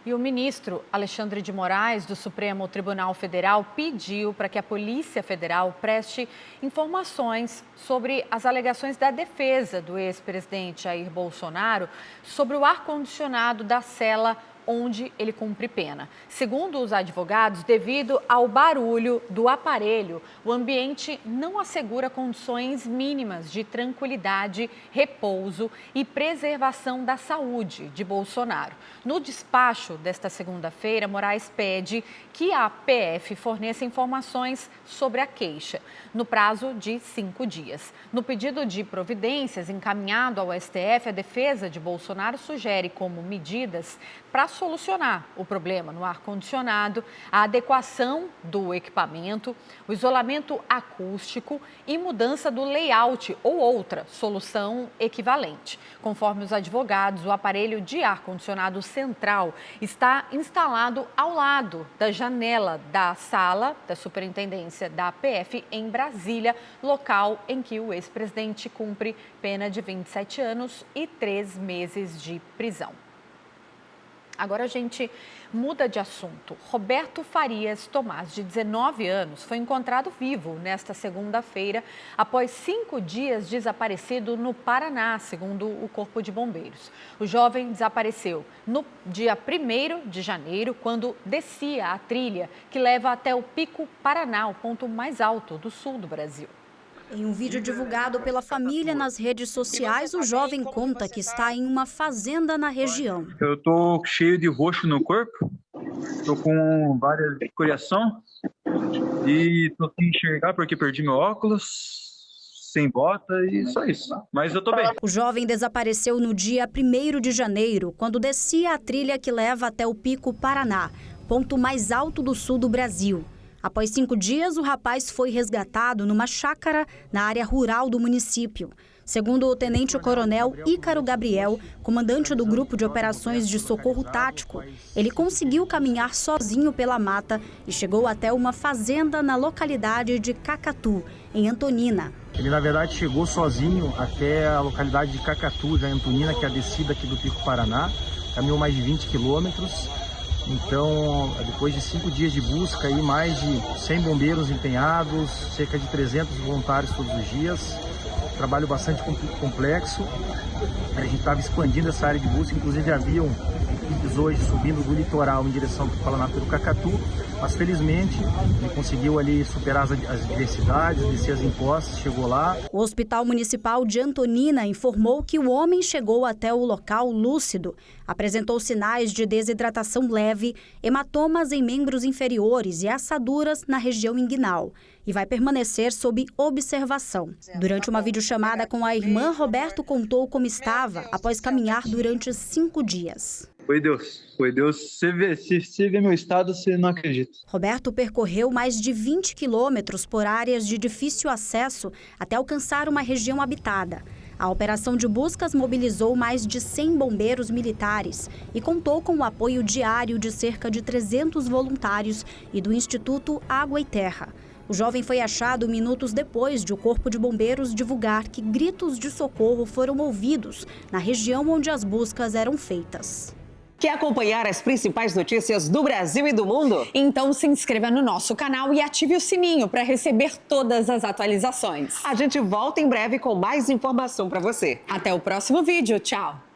E o ministro Alexandre de Moraes, do Supremo Tribunal Federal, pediu para que a Polícia Federal preste informações sobre as alegações da defesa do ex-presidente Jair Bolsonaro sobre o ar-condicionado da cela onde ele cumpre pena. Segundo os advogados, devido ao barulho do aparelho, o ambiente não assegura condições mínimas de tranquilidade, repouso e preservação da saúde de Bolsonaro. No despacho desta segunda-feira, Moraes pede que a PF forneça informações sobre a queixa, no prazo de 5 dias. No pedido de providências encaminhado ao STF, a defesa de Bolsonaro sugere como medidas para solucionar o problema no ar-condicionado, a adequação do equipamento, o isolamento acústico e mudança do layout ou outra solução equivalente. Conforme os advogados, o aparelho de ar-condicionado central está instalado ao lado da janela da sala da Superintendência da PF em Brasília, local em que o ex-presidente cumpre pena de 27 anos e 3 meses de prisão. Agora a gente muda de assunto. Roberto Farias Tomás, de 19 anos, foi encontrado vivo nesta segunda-feira, após 5 dias desaparecido no Paraná, segundo o Corpo de Bombeiros. O jovem desapareceu no dia 1º de janeiro, quando descia a trilha que leva até o Pico Paraná, o ponto mais alto do sul do Brasil. Em um vídeo divulgado pela família nas redes sociais, o jovem conta que está em uma fazenda na região. Eu tô cheio de roxo no corpo, tô com várias escoriação e tô sem enxergar porque perdi meu óculos, sem bota e só isso. Mas eu tô bem. O jovem desapareceu no dia 1º de janeiro, quando descia a trilha que leva até o Pico Paraná, ponto mais alto do sul do Brasil. Após 5 dias, o rapaz foi resgatado numa chácara na área rural do município. Segundo o tenente-coronel Ícaro Gabriel, comandante do Grupo de Operações de Socorro Tático, ele conseguiu caminhar sozinho pela mata e chegou até uma fazenda na localidade de Cacatu, em Antonina. Ele, na verdade, chegou sozinho até a localidade de Cacatu, já em Antonina, que é a descida aqui do Pico Paraná. Caminhou mais de 20 quilômetros. Então, depois de 5 dias de busca, aí, mais de 100 bombeiros empenhados, cerca de 300 voluntários todos os dias, trabalho bastante complexo. A gente estava expandindo essa área de busca, inclusive haviam equipes hoje subindo do litoral em direção ao Planalto do Cacatu, mas felizmente ele conseguiu ali superar as adversidades, descer as encostas, chegou lá. O Hospital Municipal de Antonina informou que o homem chegou até o local lúcido, apresentou sinais de desidratação leve, hematomas em membros inferiores e assaduras na região inguinal e vai permanecer sob observação. Durante uma videochamada com a irmã, Roberto contou como estava após caminhar durante 5 dias. Foi Deus. Se vê meu estado, você não acredita. Roberto percorreu mais de 20 quilômetros por áreas de difícil acesso até alcançar uma região habitada. A operação de buscas mobilizou mais de 100 bombeiros militares e contou com o apoio diário de cerca de 300 voluntários e do Instituto Água e Terra. O jovem foi achado minutos depois de o Corpo de Bombeiros divulgar que gritos de socorro foram ouvidos na região onde as buscas eram feitas. Quer acompanhar as principais notícias do Brasil e do mundo? Então se inscreva no nosso canal e ative o sininho para receber todas as atualizações. A gente volta em breve com mais informação para você. Até o próximo vídeo. Tchau!